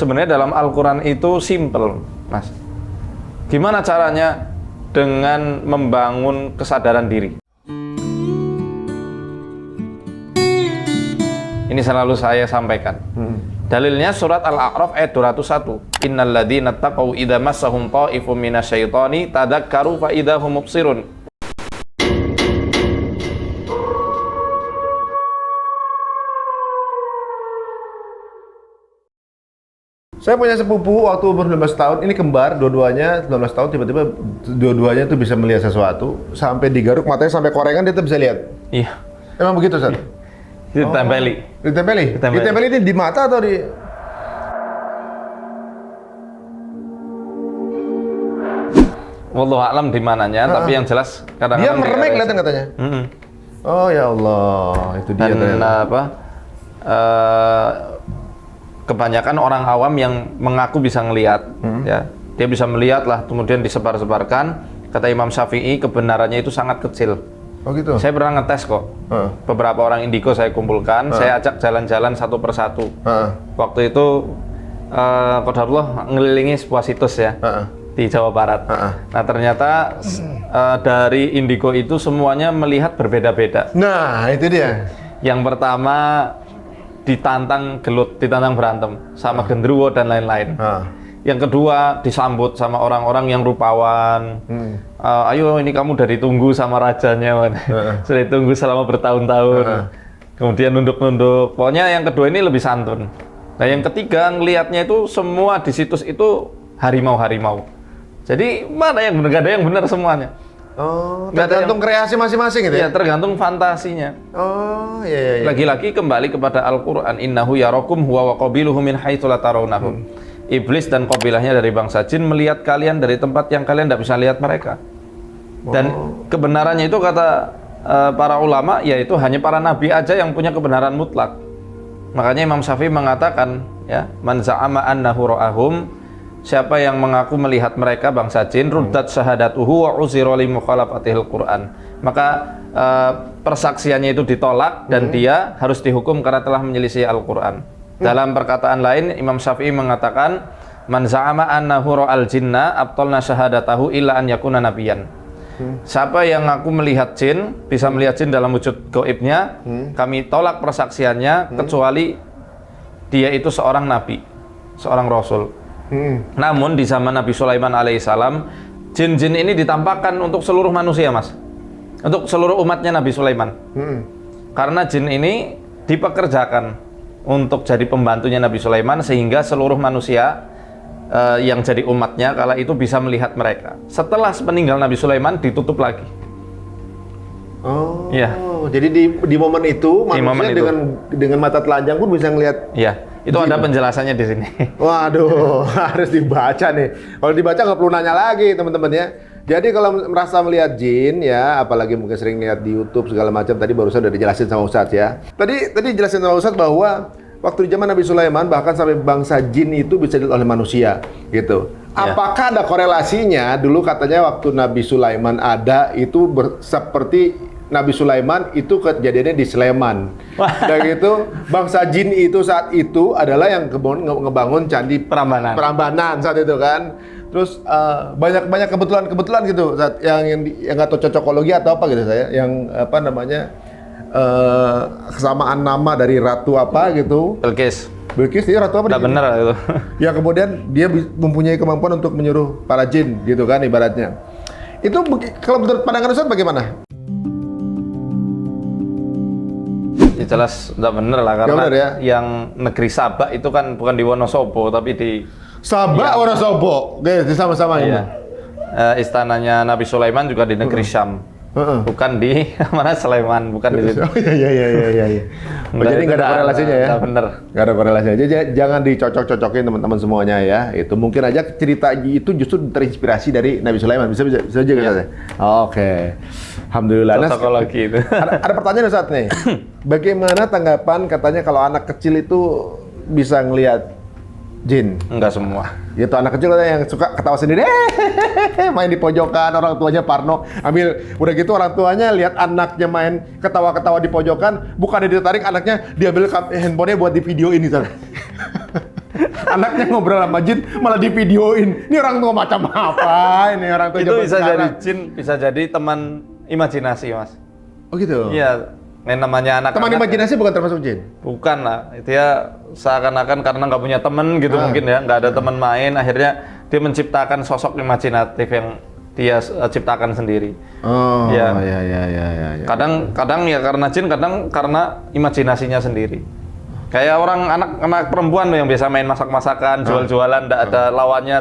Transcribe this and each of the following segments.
sebenarnya dalam Al-Quran itu simple, Mas. Gimana caranya? Dengan membangun kesadaran diri. Ini selalu saya sampaikan. Dalilnya surat Al-A'raf ayat 201. Innal ladzina taqaw idza massahum ta'ifum minasyaitani tadzakkaru fa idza hum mubsirun. Saya punya sepupu waktu umur 19 tahun, ini kembar, dua-duanya 19 tahun, tiba-tiba dua-duanya itu bisa melihat sesuatu, sampai digaruk matanya sampai korengan dia tuh bisa lihat. Iya. Emang begitu, Ustaz? Ditempeli. Ditempeli? Ditempeli ini di mata atau di... Wallahu a'lam di mananya, tapi yang jelas dia kadang-kadang meremeh kelihatan katanya. Oh ya Allah, itu dia. Dan kebanyakan orang awam yang mengaku bisa ngelihat, ya, dia bisa melihat lah, kemudian disebar-sebarkan. Kata Imam Syafi'i kebenarannya itu sangat kecil. Oh gitu. Saya pernah ngetes kok. Beberapa orang indigo saya kumpulkan, saya ajak jalan-jalan satu persatu. Waktu itu qadarullah ngelilingi sebuah situs ya di Jawa Barat. Nah ternyata dari indigo itu semuanya melihat berbeda-beda. Nah itu dia. Yang pertama ditantang gelut, ditantang berantem sama genderuwo dan lain-lain. Yang kedua disambut sama orang-orang yang rupawan. Ayo ini kamu udah ditunggu sama rajanya, sudah ditunggu selama bertahun-tahun. Kemudian nunduk-nunduk. Pokoknya yang kedua ini lebih santun. Nah yang ketiga ngelihatnya itu semua di situs itu harimau-harimau. Jadi mana yang benar? Gak ada yang benar semuanya. Oh, tergantung kreasi masing-masing gitu ya? Iya, tergantung fantasinya. Oh, iya. Lagi-lagi kembali kepada Al-Quran. Innahu yarakum huwa wa qabiluhu min haitsu la tarawnahum. Iblis dan qabilahnya dari bangsa jin melihat kalian dari tempat yang kalian tidak bisa lihat mereka. Dan kebenarannya itu kata para ulama, yaitu hanya para nabi aja yang punya kebenaran mutlak. Makanya Imam Syafi'i mengatakan, ya, man za'ama annahu ra'ahum, siapa yang mengaku melihat mereka bangsa jin, ruddat syahadatuhu wa uzira li mukhalafatihil Qur'an. Maka persaksiannya itu ditolak dan dia harus dihukum karena telah menyelisih Al-Qur'an. Dalam perkataan lain Imam Syafi'i mengatakan, man za'ama annahu ra'al jinna abtalna syahadatahu illa an yakuna nabiyan. Siapa yang ngaku melihat jin, bisa melihat jin dalam wujud gaibnya, kami tolak persaksiannya kecuali dia itu seorang nabi, seorang rasul. Namun di zaman Nabi Sulaiman alaihissalam, jin-jin ini ditampakkan untuk seluruh manusia, Mas, untuk seluruh umatnya Nabi Sulaiman. Karena jin ini dipekerjakan untuk jadi pembantunya Nabi Sulaiman, sehingga seluruh manusia yang jadi umatnya kala itu bisa melihat mereka. Setelah meninggal Nabi Sulaiman ditutup lagi. Oh, ya. Jadi di momen itu manusia dengan mata telanjang pun bisa ngelihat. Iya. Itu ada penjelasannya di sini. Waduh, harus dibaca nih. Kalau dibaca nggak perlu nanya lagi, teman-teman ya. Jadi kalau merasa melihat jin ya, apalagi mungkin sering lihat di YouTube segala macam, tadi barusan udah dijelasin sama Ustadz ya. Tadi dijelasin sama Ustadz bahwa waktu di zaman Nabi Sulaiman bahkan sampai bangsa jin itu bisa dilihat oleh manusia, gitu. Apakah ada korelasinya? Dulu katanya waktu Nabi Sulaiman ada itu seperti Nabi Sulaiman itu kejadiannya di Sleman. Dan gitu, bangsa jin itu saat itu adalah yang ngebangun candi Prambanan saat itu kan. Terus banyak kebetulan gitu saat yang nggak tahu cocokologi atau apa gitu saya, yang apa namanya kesamaan nama dari ratu apa gitu. Bilqis dia ratu apa? Tidak benar itu. Ya kemudian dia mempunyai kemampuan untuk menyuruh para jin gitu kan ibaratnya. Itu kalau menurut pandangan Ustaz bagaimana? Ya jelas tidak benar lah, karena ya? Yang negeri Sabak itu kan bukan di Wonosobo tapi di Sabak, Wonosobo, sama-sama ini. Istananya Nabi Sulaiman juga di negeri Syam, bukan di mana Sleman, bukan di situ. Oh iya. Jadi nggak ada korelasinya ya? Bener. Nggak ada korelasinya. Jadi jangan dicocok-cocokin teman-teman semuanya ya. Itu mungkin aja cerita itu justru terinspirasi dari Nabi Sulaiman. Bisa aja kan? Oke. Alhamdulillah. Cocokologi itu. Ada pertanyaan Ustaz nih. Bagaimana tanggapan katanya kalau anak kecil itu bisa ngelihat jin? Enggak semua. Gitu, anak kecil yang suka ketawa sendiri, main di pojokan, orang tuanya parno. Udah gitu orang tuanya lihat anaknya main ketawa-ketawa di pojokan, bukannya ditarik anaknya, diambil handphonenya buat di video ini. Anaknya ngobrol sama jin malah divideoin. Ini orang tua macam apa? Ini orang tua Itu zaman bisa jadi sekarang. jin, bisa jadi teman imajinasi, Mas. Oh gitu. Iya, yang namanya anak-anak. Teman imajinasi bukan termasuk jin. Bukan lah, dia seakan-akan karena nggak punya teman gitu mungkin ya, nggak ada teman main, akhirnya dia menciptakan sosok imajinatif yang dia ciptakan sendiri. Oh, Ya. ya. Kadang ya karena jin, kadang karena imajinasinya sendiri. Kayak orang anak perempuan tuh yang biasa main masak-masakan, jual-jualan, nggak ada lawannya.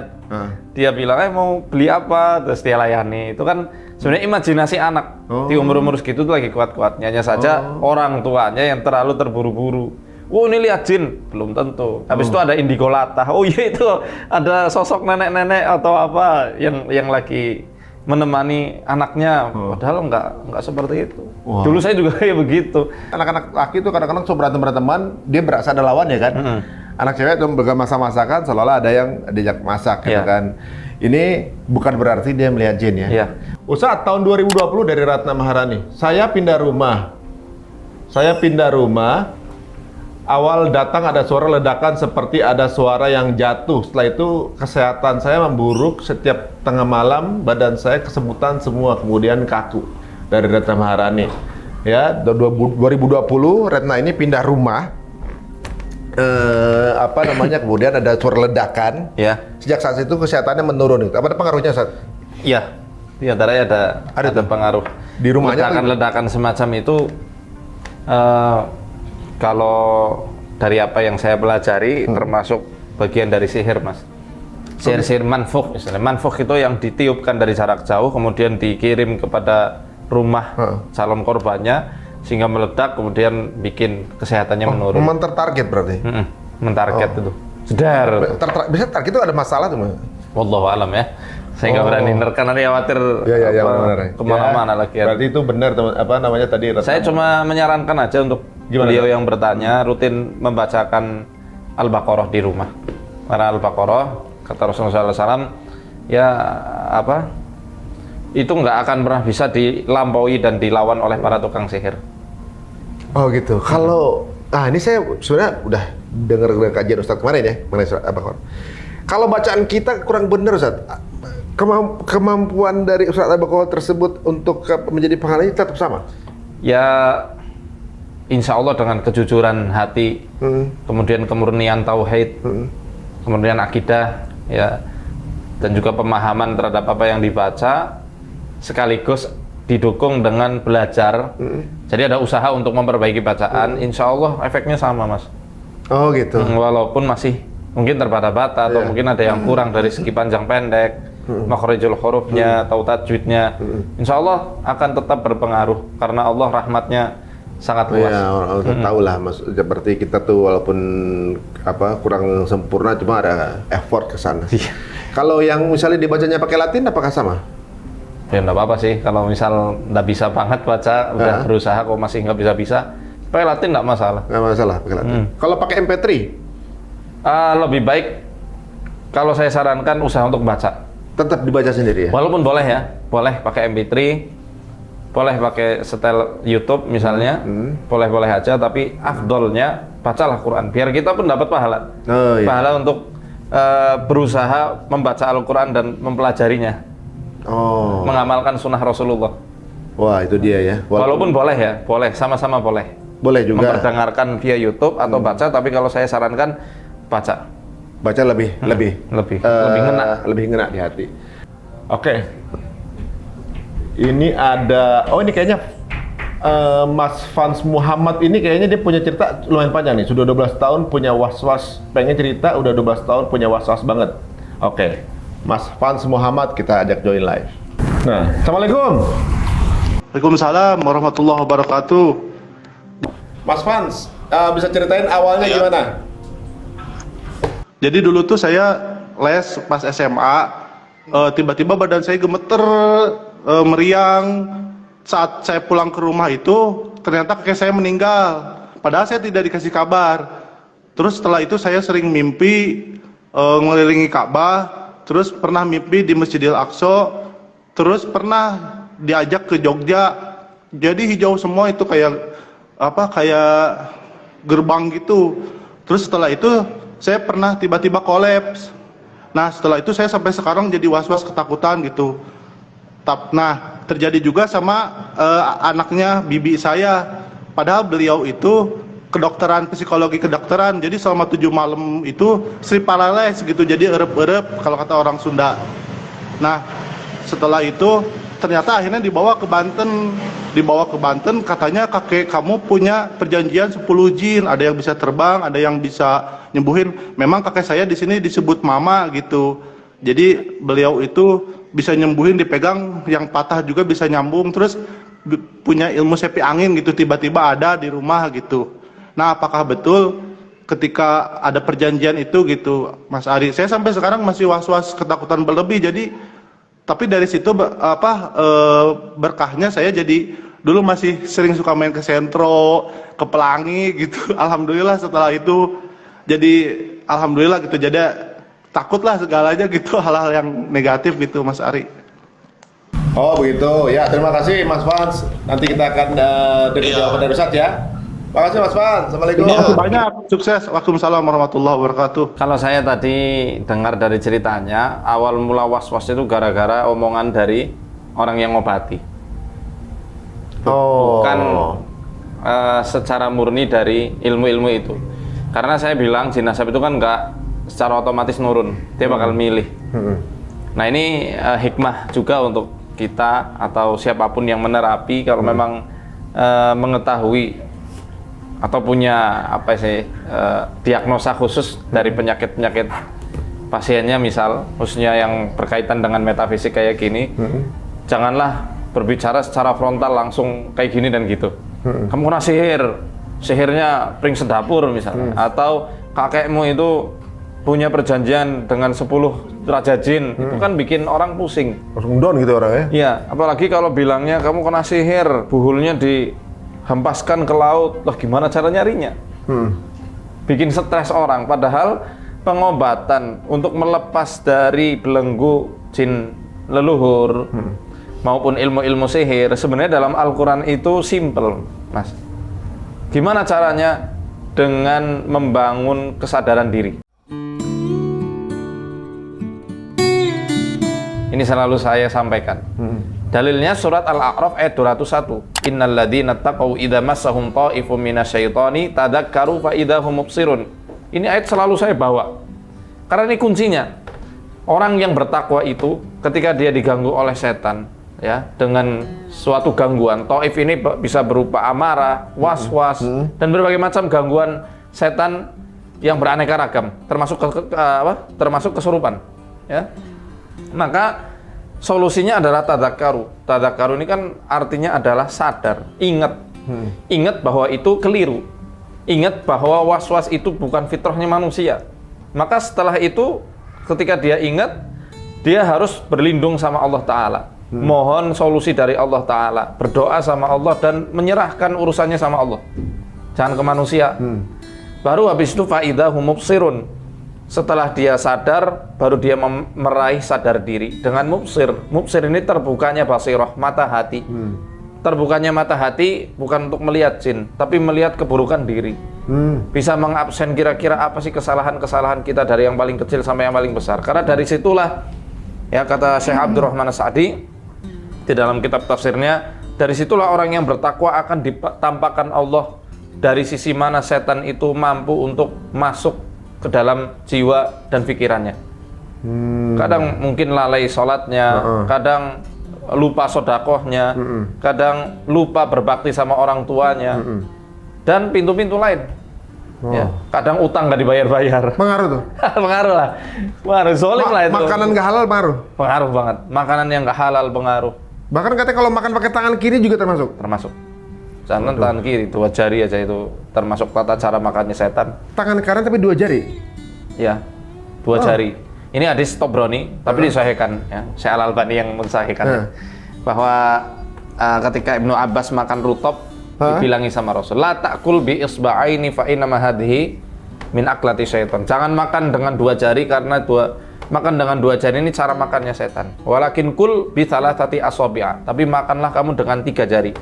Dia bilang, mau beli apa? Terus dia layani. Itu kan sebenarnya imajinasi anak di umur-umur segitu tuh lagi kuat-kuatnya. Hanya saja orang tuanya yang terlalu terburu-buru. Oh ini lihat jin, belum tentu. Habis itu ada indigo latah. Oh iya itu ada sosok nenek-nenek atau apa yang lagi menemani anaknya. Padahal nggak seperti itu. Dulu saya juga kayak begitu. Anak-anak laki itu kadang-kadang so beranteman, dia berasa ada lawan ya kan. Anak cewek itu masak-masakan, seolah-olah ada yang diajak masak gitu kan. Ini bukan berarti dia melihat jin ya. Iya. Ustadz, tahun 2020 dari Ratna Maharani, saya pindah rumah. Awal datang ada suara ledakan seperti ada suara yang jatuh. Setelah itu kesehatan saya memburuk, setiap tengah malam badan saya kesemutan semua, kemudian kaku. Dari Ratna Maharani. Ya, 2020 Ratna ini pindah rumah. Kemudian ada suara ledakan. Ya. Sejak saat itu kesehatannya menurun. Apa ada pengaruhnya, Ustaz? Iya. Di antaranya ada pengaruh. Di rumahnya ledakan semacam itu kalau dari apa yang saya pelajari termasuk bagian dari sihir, Mas. Sihir-sihir manfukh misalnya. Manfukh itu yang ditiupkan dari jarak jauh kemudian dikirim kepada rumah calon korbannya sehingga meledak kemudian bikin kesehatannya menurun. Tertarget berarti. Mentarget itu. Jedar. Bisa target itu ada masalah tuh, Mas? Wallahu alam ya. Saya nggak berani nerka, nanti khawatir benar. kemana-mana lagi. Berarti itu benar, tadi? Saya cuma menyarankan aja untuk beliau yang bertanya rutin membacakan Al-Baqarah di rumah. Karena Al-Baqarah kata Rasulullah SAW itu nggak akan pernah bisa dilampaui dan dilawan oleh para tukang sihir. Oh gitu. Kalau ini saya sebenarnya udah dengar kajian Ustadz kemarin ya mengenai surat Al-Baqarah. Kalau bacaan kita kurang benar, Ustadz. Kemampuan dari surat Al-Baqarah tersebut untuk menjadi penghalangnya tetap sama? Ya, insya Allah dengan kejujuran hati, kemudian kemurnian tauhid, kemudian akidah, ya, dan juga pemahaman terhadap apa yang dibaca, sekaligus didukung dengan belajar. Jadi ada usaha untuk memperbaiki bacaan, insya Allah efeknya sama, Mas. Oh gitu. Walaupun masih mungkin terbata-bata atau mungkin ada yang kurang dari segi panjang pendek, makhrijul hurufnya atau tajwidnya, insya Allah akan tetap berpengaruh karena Allah rahmatnya sangat luas. Ya, orang tahu lah, Mas. Seperti kita tuh walaupun kurang sempurna, cuma ada effort ke sana. Kalau yang misalnya dibacanya pakai Latin, apakah sama? Ya nggak apa-apa sih. Kalau misal nggak bisa banget baca, udah berusaha kok masih nggak bisa, pakai Latin nggak masalah. Nggak masalah pakai Latin. Kalau pakai MP3? Lebih baik kalau saya sarankan usaha untuk baca. Tetap dibaca sendiri ya? Walaupun boleh ya, boleh pakai MP3, boleh pakai setel YouTube misalnya, boleh-boleh aja, tapi afdolnya bacalah Quran, biar kita pun dapat pahala. Pahala untuk berusaha membaca Al-Quran dan mempelajarinya, mengamalkan sunnah Rasulullah. Wah, itu dia ya. Walaupun boleh ya, boleh, sama-sama boleh. Boleh juga. Memperdengarkan via YouTube atau baca, tapi kalau saya sarankan baca. Baca lebih ngena. Lebih ngena di hati. Oke. Ini ada, ini kayaknya Mas Fans Muhammad ini kayaknya dia punya cerita lumayan panjang nih. Sudah 12 tahun punya was-was, pengen cerita, udah 12 tahun punya was-was banget. Oke. Mas Fans Muhammad kita ajak join live. Nah, Assalamualaikum. Waalaikumsalam warahmatullahi wabarakatuh. Mas Fans, bisa ceritain awalnya gimana? Jadi dulu tuh saya les pas SMA, tiba-tiba badan saya gemeter, meriang. Saat saya pulang ke rumah itu, ternyata kakek saya meninggal. Padahal saya tidak dikasih kabar. Terus setelah itu saya sering mimpi mengelilingi Ka'bah, terus pernah mimpi di Masjidil Aqsa, terus pernah diajak ke Jogja. Jadi hijau semua itu kayak gerbang gitu. Terus setelah itu saya pernah tiba-tiba kolaps. Nah setelah itu saya sampai sekarang jadi was-was ketakutan gitu. Nah terjadi juga sama anaknya bibi saya. Padahal beliau itu kedokteran, psikologi kedokteran. Jadi selama 7 malam itu sleep paralysis gitu. Jadi erep-erep kalau kata orang Sunda. Nah setelah itu ternyata akhirnya dibawa ke Banten, katanya kakek kamu punya perjanjian 10 jin, ada yang bisa terbang, ada yang bisa nyembuhin. Memang kakek saya di sini disebut mama gitu. Jadi beliau itu bisa nyembuhin, dipegang yang patah juga bisa nyambung, terus punya ilmu sepi angin gitu, tiba-tiba ada di rumah gitu. Nah, apakah betul ketika ada perjanjian itu gitu, Mas Ari? Saya sampai sekarang masih was-was, ketakutan berlebih. Jadi tapi dari situ berkahnya saya jadi dulu masih sering suka main ke Sentro, ke Pelangi gitu. Alhamdulillah setelah itu jadi alhamdulillah gitu. Jadi takutlah segalanya gitu, hal-hal yang negatif gitu, Mas Ari. Oh begitu, ya terima kasih Mas Fans. Nanti kita akan dengar jawaban dari Ustadz ya. Terima kasih Mas Fans, Assalamualaikum. Terima kasih banyak, sukses. Waalaikumsalam warahmatullahi wabarakatuh. Kalau saya tadi dengar dari ceritanya, awal mula was-was itu gara-gara omongan dari orang yang ngobati. Bukan secara murni dari ilmu-ilmu itu. Karena saya bilang jin nasab itu kan nggak secara otomatis nurun, dia bakal milih. Nah ini hikmah juga untuk kita atau siapapun yang menerapi, kalau memang mengetahui atau punya apa sih diagnosa khusus dari penyakit-penyakit pasiennya, misal khususnya yang berkaitan dengan metafisik kayak gini, janganlah berbicara secara frontal langsung kayak gini dan gitu. Kamu kena sihir, sihirnya pring sedapur misalnya, atau kakekmu itu punya perjanjian dengan 10 raja jin, itu kan bikin orang pusing. Langsung down gitu orang ya? Iya, apalagi kalau bilangnya kamu kena sihir, buhulnya dihempaskan ke laut, loh gimana cara nyarinya? Bikin stres orang, padahal pengobatan untuk melepas dari belenggu jin leluhur maupun ilmu-ilmu sihir sebenarnya dalam Al-Quran itu simple, Mas. Gimana caranya? Dengan membangun kesadaran diri. Ini selalu saya sampaikan. Dalilnya surat Al-A'raf ayat 201. Innal ladzina taqaw idza massahum ta'ifum minasyaitani tadzakkaru fa idza hum mubsirun. Ini ayat selalu saya bawa. Karena ini kuncinya. Orang yang bertakwa itu ketika dia diganggu oleh setan, ya, dengan suatu gangguan, taif ini bisa berupa amarah, was-was, dan berbagai macam gangguan setan yang beraneka ragam, termasuk kesurupan, ya. Maka solusinya adalah tadzakkaru. Tadzakkaru ini kan artinya adalah sadar, ingat. Ingat bahwa itu keliru. Ingat bahwa was-was itu bukan fitrahnya manusia. Maka setelah itu ketika dia ingat, dia harus berlindung sama Allah Ta'ala. Mohon solusi dari Allah Ta'ala. Berdoa sama Allah dan menyerahkan urusannya sama Allah. Jangan ke manusia. Baru habis itu fa'idha hum mubsirun. Setelah dia sadar, baru dia meraih sadar diri dengan mubsir. Mubsir ini terbukanya basirah, mata hati. Terbukanya mata hati bukan untuk melihat jin, tapi melihat keburukan diri. Bisa mengabsen kira-kira apa sih kesalahan-kesalahan kita dari yang paling kecil sampai yang paling besar. Karena dari situlah, ya kata Syekh Abdurrahman As-Sa'di di dalam kitab tafsirnya, dari situlah orang yang bertakwa akan ditampakkan Allah dari sisi mana setan itu mampu untuk masuk ke dalam jiwa dan pikirannya. Kadang mungkin lalai sholatnya, kadang lupa sodakohnya, kadang lupa berbakti sama orang tuanya, dan pintu-pintu lain. Ya, kadang utang nggak dibayar-bayar. Pengaruh tuh? Pengaruh lah. Pengaruh, zolim lah itu. Makanan nggak halal pengaruh? Pengaruh banget. Makanan yang nggak halal pengaruh. Bahkan katanya kalau makan pakai tangan kiri juga termasuk? Termasuk. Jangan tangan kiri, 2 jari aja itu termasuk tata cara makannya setan. Tangan kanan tapi 2 jari? Ya, 2 jari. Ini hadis Tobroni, tapi disahihkan ya. Syekh Al-Albani yang mensahihkan bahwa ketika Ibnu Abbas makan rutop, dibilangi sama Rasul, la ta'kul bi isba'aini fa inna ma hadhihi min aklati syaitan. Jangan makan dengan 2 jari karena makan dengan 2 jari ini cara makannya setan. Walakin kul bi thalathati asabi'a. Tapi makanlah kamu dengan 3 jari.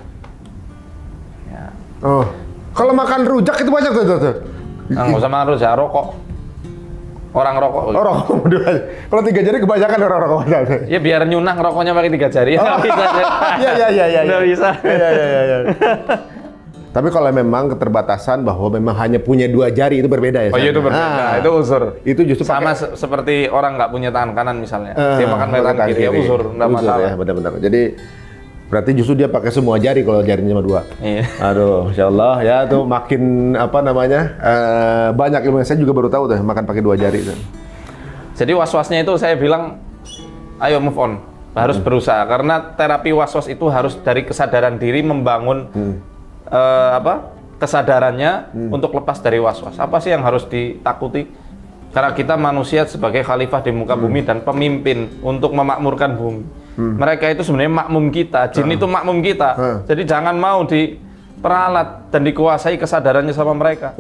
Oh, kalau makan rujak itu banyak tuh. Nggak usah makan rujak, rokok. Orang rokok. Oh, rokok dua. Kalau 3 jari kebanyakan orang rokok. Ya biar nyunah rokoknya pakai 3 jari. Oh. Nggak bisa. Iya. Nggak bisa. Iya. Tapi kalau memang keterbatasan bahwa memang hanya punya 2 jari itu berbeda ya. Oh iya itu berbeda. Nah, Itu uzur. Itu justru sama pakai- seperti orang nggak punya tangan kanan misalnya. Dia makan pakai tangan kiri, ya uzur, nggak Uzur masalah. ya, benar-benar. Jadi berarti justru dia pakai semua jari kalau jarinya cuma 2. Iya. Aduh, Masya Allah ya tuh makin apa namanya banyak ilmu. Saya juga baru tahu tuh makan pakai 2 jari itu. Jadi was-wasnya itu saya bilang, ayo move on, harus berusaha. Karena terapi was-was itu harus dari kesadaran diri membangun kesadarannya untuk lepas dari was-was. Apa sih yang harus ditakuti? Karena kita manusia sebagai khalifah di muka bumi dan pemimpin untuk memakmurkan bumi. Mereka itu sebenarnya makmum kita, jin itu makmum kita. Jadi jangan mau diperalat dan dikuasai kesadarannya sama mereka.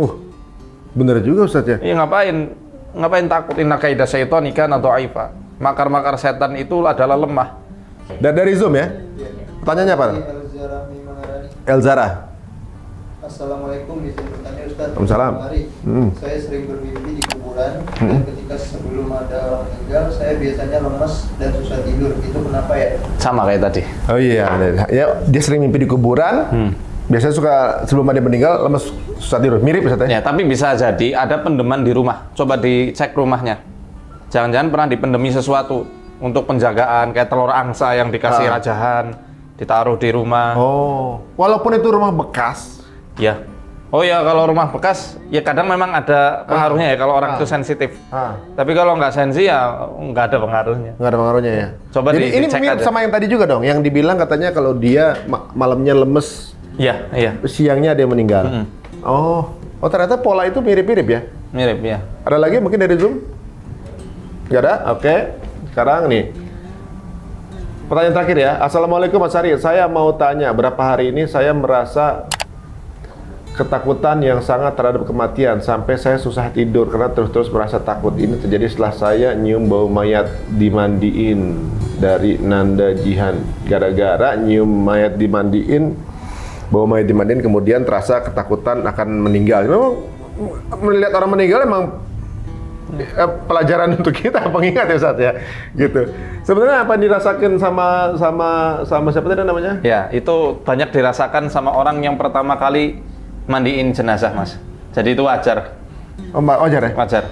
Bener juga Ustaz ya. Iya ngapain takut? Inna kaidah syaitani kana dha'ifa. Makar-makar setan itu adalah lemah. Dan dari Zoom ya. Pertanyaannya apa? Elzara. Assalamualaikum, izin bertanya Ustaz. Waalaikumsalam. Saya sering bermimpi di kuburan dan ketika sebelum ada orang meninggal, saya biasanya lemas dan susah tidur. Itu kenapa ya? Sama kayak tadi. Oh iya, ya dia sering mimpi di kuburan. Biasanya suka sebelum dia meninggal lemes susah tidur. Mirip Ustaz ya. Ya, tapi bisa jadi ada pendeman di rumah. Coba dicek rumahnya. Jangan-jangan pernah dipendemi sesuatu untuk penjagaan kayak telur angsa yang dikasih rajahan, ditaruh di rumah. Oh, walaupun itu rumah bekas. Ya. Oh ya, kalau rumah bekas ya kadang memang ada pengaruhnya ya kalau orang itu sensitif. Tapi kalau nggak sensi ya nggak ada pengaruhnya. Nggak ada pengaruhnya ya. Coba Jadi ini dicek mirip aja. sama yang tadi juga dong, yang dibilang katanya kalau dia malamnya lemes, Iya. siangnya dia meninggal. Oh ternyata pola itu mirip-mirip ya. Mirip ya. Ada lagi mungkin dari Zoom? Nggak ada? Oke. Sekarang nih. Pertanyaan terakhir ya. Assalamualaikum Mas Ari. Saya mau tanya, berapa hari ini saya merasa ketakutan yang sangat terhadap kematian sampai saya susah tidur karena terus-terus merasa takut. Ini terjadi setelah saya nyium bau mayat dimandiin dari Nanda Jihan. Gara-gara nyium mayat dimandiin, bau mayat dimandiin, kemudian terasa ketakutan akan meninggal. Memang melihat orang meninggal emang pelajaran untuk kita, pengingat ya Ustaz ya, gitu. Sebenarnya apa yang dirasakan sama siapa tadi namanya? Ya, itu banyak dirasakan sama orang yang pertama kali mandiin jenazah, Mas. Jadi itu wajar. Oh, wajar ya? Wajar.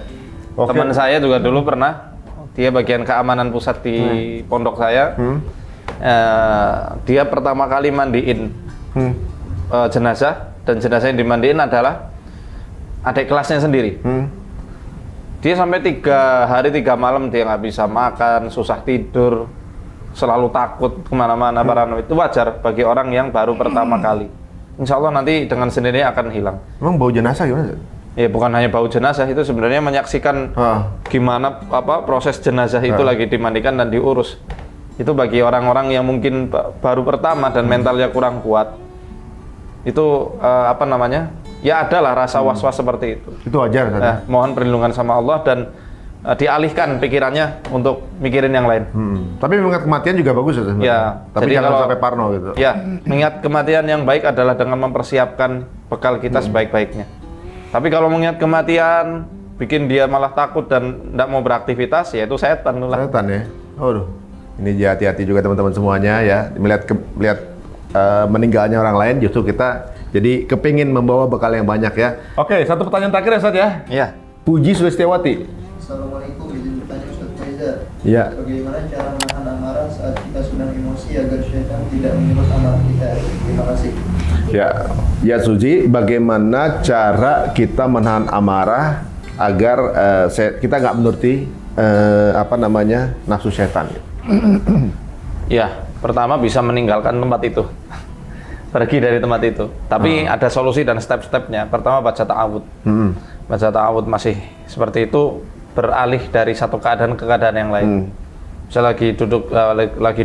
Oke. Teman saya juga dulu pernah, dia bagian keamanan pusat di pondok saya. Dia pertama kali mandiin jenazah, dan jenazah yang dimandiin adalah adik kelasnya sendiri. Dia sampai 3 hari 3 malam dia nggak bisa makan, susah tidur, selalu takut kemana-mana, paranoid. Itu wajar bagi orang yang baru pertama kali. Insya Allah nanti dengan sendirinya akan hilang. Emang bau jenazah gimana? Ya bukan hanya bau jenazah, itu sebenarnya menyaksikan gimana proses jenazah itu lagi dimandikan dan diurus. Itu bagi orang-orang yang mungkin baru pertama dan mentalnya kurang kuat. Itu ya adalah rasa was-was seperti itu. Itu wajar kan? Mohon perlindungan sama Allah dan dialihkan pikirannya untuk mikirin yang lain. Tapi mengingat kematian juga bagus ya sebenarnya. Ya, Tapi jadi jangan kalau- sampai parno gitu. Ya, mengingat kematian yang baik adalah dengan mempersiapkan bekal kita sebaik-baiknya. Tapi kalau mengingat kematian bikin dia malah takut dan tidak mau beraktivitas, ya itu setan lah. Setan ya. Aduh. Ini hati-hati juga teman-teman semuanya ya. Melihat meninggalnya orang lain justru kita jadi kepingin membawa bekal yang banyak ya. Oke, satu pertanyaan terakhir ya Ustaz ya. Iya. Puji Sulistiawati. Assalamualaikum, izin bertanya Ustaz Faizal. Iya. Bagaimana cara menahan amarah saat kita sedang emosi agar syaitan tidak menyerut amarah kita? Terima kasih. Ya Suji, bagaimana cara kita menahan amarah agar kita nggak menuruti nafsu setan? Ya, pertama bisa meninggalkan tempat itu. Pergi dari tempat itu. Tapi ada solusi dan step-stepnya. Pertama baca ta'awud. Baca ta'awud masih seperti itu, beralih dari satu keadaan ke keadaan yang lain. Bisa lagi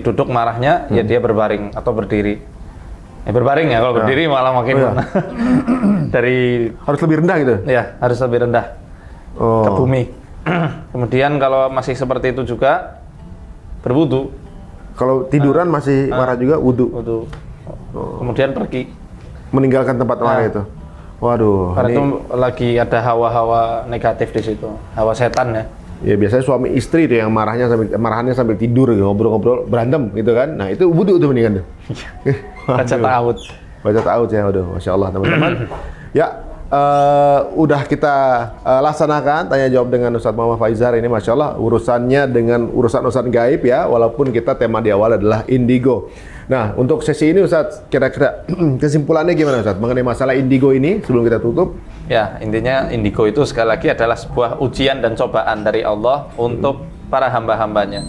duduk marahnya, ya dia berbaring atau berdiri. Ya berbaring ya, kalau berdiri malah makin dari Harus lebih rendah gitu? ya harus lebih rendah ke bumi. Kemudian kalau masih seperti itu juga berwudu. Kalau tiduran masih marah juga, wudu. Kemudian pergi. Meninggalkan tempat marah itu. Waduh. Karena ini, itu lagi ada hawa-hawa negatif di situ, hawa setan ya. ya biasanya suami istri tuh yang marahannya sambil tidur gitu, ngobrol-ngobrol berantem gitu kan. Nah itu wudu tuh mendingan tuh. Baca ta'awud. Baca ta'awud ya, waduh, masya Allah teman-teman. Ya, udah kita laksanakan tanya jawab dengan Ustadz Muhammad Faizar ini, masya Allah urusannya dengan urusan gaib ya, walaupun kita tema di awal adalah indigo. Nah, untuk sesi ini Ustadz, kira-kira kesimpulannya gimana Ustadz mengenai masalah indigo ini sebelum kita tutup? Ya, intinya indigo itu sekali lagi adalah sebuah ujian dan cobaan dari Allah untuk para hamba-hambanya.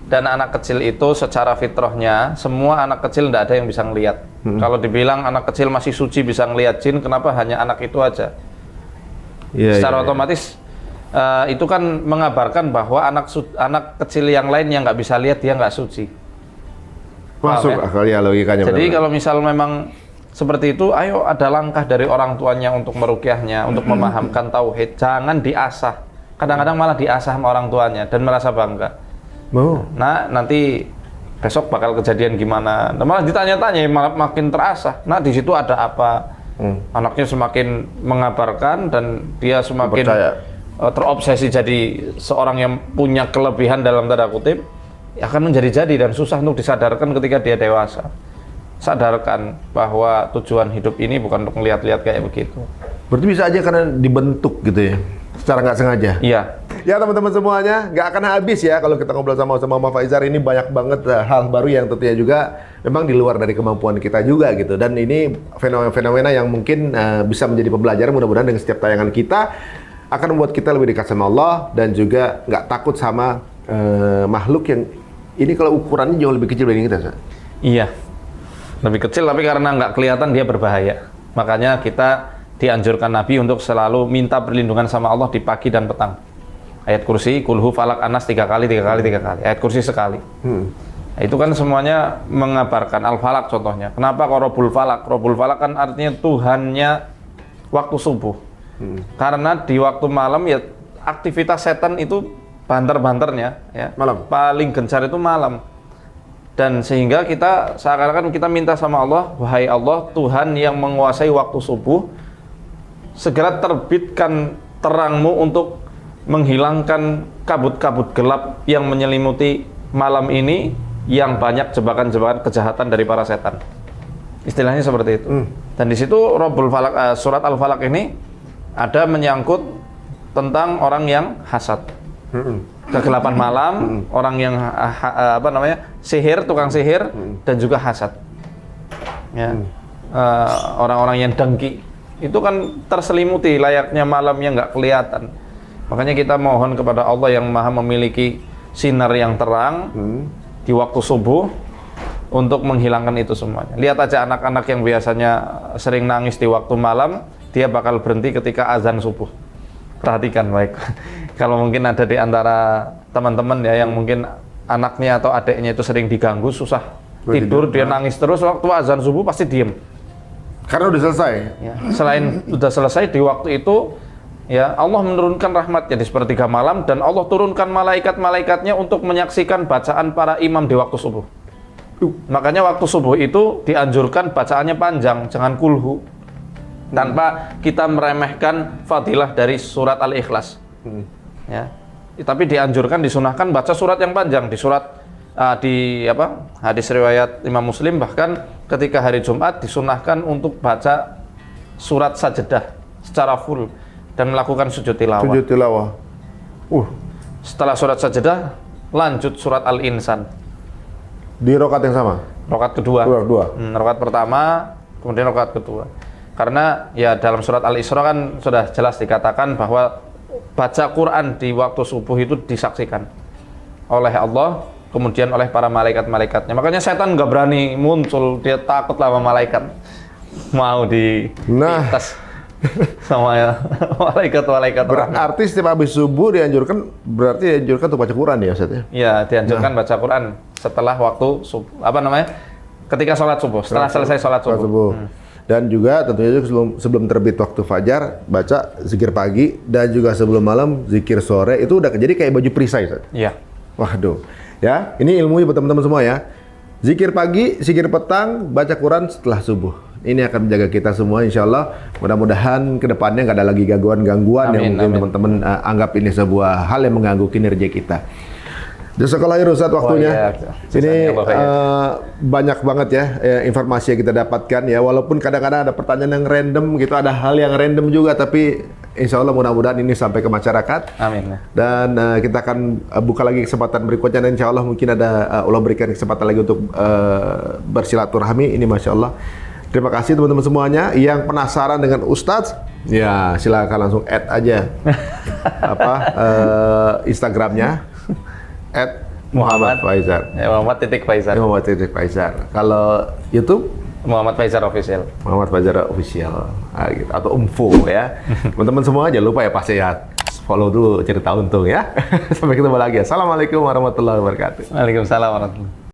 Dan anak kecil itu secara fitrahnya, semua anak kecil tidak ada yang bisa ngelihat. Kalau dibilang anak kecil masih suci bisa ngelihat jin, kenapa hanya anak itu aja? Secara otomatis itu kan mengabarkan bahwa anak kecil yang lain yang nggak bisa lihat dia nggak suci. Masuk akal ya logikanya. Jadi kalau misal memang seperti itu, ayo ada langkah dari orang tuanya untuk meruqyahnya, untuk memahamkan tauhid. Jangan diasah. Kadang-kadang malah diasah sama orang tuanya dan merasa bangga. Nah, nanti besok bakal kejadian gimana? Nah, malah ditanya-tanya, malah makin terasah. Nah, di situ ada apa? Anaknya semakin mengabarkan dan dia semakin terobsesi jadi seorang yang punya kelebihan dalam tanda kutip. Akan menjadi-jadi dan susah untuk disadarkan ketika dia dewasa. Sadarkan bahwa tujuan hidup ini bukan untuk melihat-lihat kayak begitu. Berarti bisa aja karena dibentuk gitu ya, secara nggak sengaja. Iya. Ya teman-teman semuanya, nggak akan habis ya kalau kita ngobrol sama Muhammad Faizar ini, banyak banget hal baru yang tentunya juga memang di luar dari kemampuan kita juga gitu. Dan ini fenomena-fenomena yang mungkin bisa menjadi pembelajaran, mudah-mudahan dengan setiap tayangan kita akan membuat kita lebih dekat sama Allah dan juga nggak takut sama makhluk yang ini kalau ukurannya jauh lebih kecil dari kita. Iya, lebih kecil tapi karena nggak kelihatan dia berbahaya. Makanya kita dianjurkan Nabi untuk selalu minta perlindungan sama Allah di pagi dan petang. Ayat kursi, kulhu, falak, anas 3 kali. Ayat kursi sekali. Nah, itu kan semuanya mengabarkan al-falak contohnya. Kenapa kok Robul Falak? Robul Falak kan artinya Tuhannya waktu subuh. Karena di waktu malam ya aktivitas setan itu banter-banternya ya. Malam. Paling gencar itu malam. Dan sehingga kita seakan-akan kita minta sama Allah, wahai Allah, Tuhan yang menguasai waktu subuh, segera terbitkan terang-Mu untuk menghilangkan kabut-kabut gelap yang menyelimuti malam ini, yang banyak jebakan-jebakan kejahatan dari para setan. Istilahnya seperti itu. Dan di situ Rabbul Falak, surat Al-Falak ini ada menyangkut tentang orang yang hasad. Kegelapan malam, orang yang sihir, tukang sihir, dan juga hasad. Ya. Orang-orang yang dengki itu kan terselimuti layaknya malam yang nggak kelihatan. Makanya kita mohon kepada Allah yang maha memiliki sinar yang terang di waktu subuh untuk menghilangkan itu semuanya. Lihat aja anak-anak yang biasanya sering nangis di waktu malam, dia bakal berhenti ketika azan subuh. Perhatikan baik. Kalau mungkin ada di antara teman-teman ya yang mungkin anaknya atau adiknya itu sering diganggu, susah tidur, dia nangis terus, waktu azan subuh pasti diem. Karena udah selesai. Ya. Selain udah selesai di waktu itu, ya Allah menurunkan rahmatnya di sepertiga malam dan Allah turunkan malaikat-malaikatnya untuk menyaksikan bacaan para imam di waktu subuh. Makanya waktu subuh itu dianjurkan bacaannya panjang, jangan kulhu. Tanpa kita meremehkan fadilah dari surat Al-Ikhlas. Ya. Tapi dianjurkan, disunahkan baca surat yang panjang. Di surat hadis riwayat Imam Muslim, bahkan ketika hari Jumat disunahkan untuk baca surat Sajdah secara full dan melakukan sujud tilawah. Sujud tilawah. Setelah surat Sajdah lanjut surat Al-Insan. Di rokat yang sama? Rokat kedua. Rokat pertama, kemudian rokat kedua. Karena ya dalam surat Al-Isra kan sudah jelas dikatakan bahwa baca Quran di waktu subuh itu disaksikan oleh Allah, kemudian oleh para malaikat-malaikatnya. Makanya setan nggak berani muncul, dia takut sama malaikat. Mau ditas sama ya malaikat-malaikat. Berarti setiap habis subuh dianjurkan untuk baca Quran ya Ustaz ya? Iya, dianjurkan baca Quran setelah waktu subuh, ketika sholat subuh, setelah selesai sholat subuh. Dan juga tentunya sebelum terbit waktu fajar baca zikir pagi, dan juga sebelum malam zikir sore. Itu udah jadi kayak baju perisai, Ustaz. Iya. Waduh. Ya, ini ilmunya buat teman-teman semua ya. Zikir pagi, zikir petang, baca Quran setelah subuh. Ini akan menjaga kita semua insya Allah. Mudah-mudahan kedepannya nggak ada lagi gangguan-gangguan yang Amin, mungkin amin. teman-teman anggap ini sebuah hal yang mengganggu kinerja kita. Jazakallah khair Ustaz waktunya. Ini banyak banget ya informasi yang kita dapatkan ya. Walaupun kadang-kadang ada pertanyaan yang random gitu, ada hal yang random juga, tapi insya Allah mudah-mudahan ini sampai ke masyarakat. Amin. Dan kita akan buka lagi kesempatan berikutnya, dan insya Allah mungkin ada Allah berikan kesempatan lagi untuk bersilaturahmi. Ini masya Allah. Terima kasih teman-teman semuanya. Yang penasaran dengan Ustadz, ya silakan langsung add aja Instagramnya @Muhammad_Faizar. Ya, Muhammad.Faizar. Muhammad.Faizar. Kalau YouTube Muhammad Faizar Official. Muhammad Faizar Official, gitu. Atau Umfo ya. Teman-teman semua jangan lupa ya pasti ya follow dulu Cerita Untung ya. Sampai ketemu lagi. Assalamualaikum warahmatullahi wabarakatuh. Waalaikumsalam warahmatullahi wabarakatuh.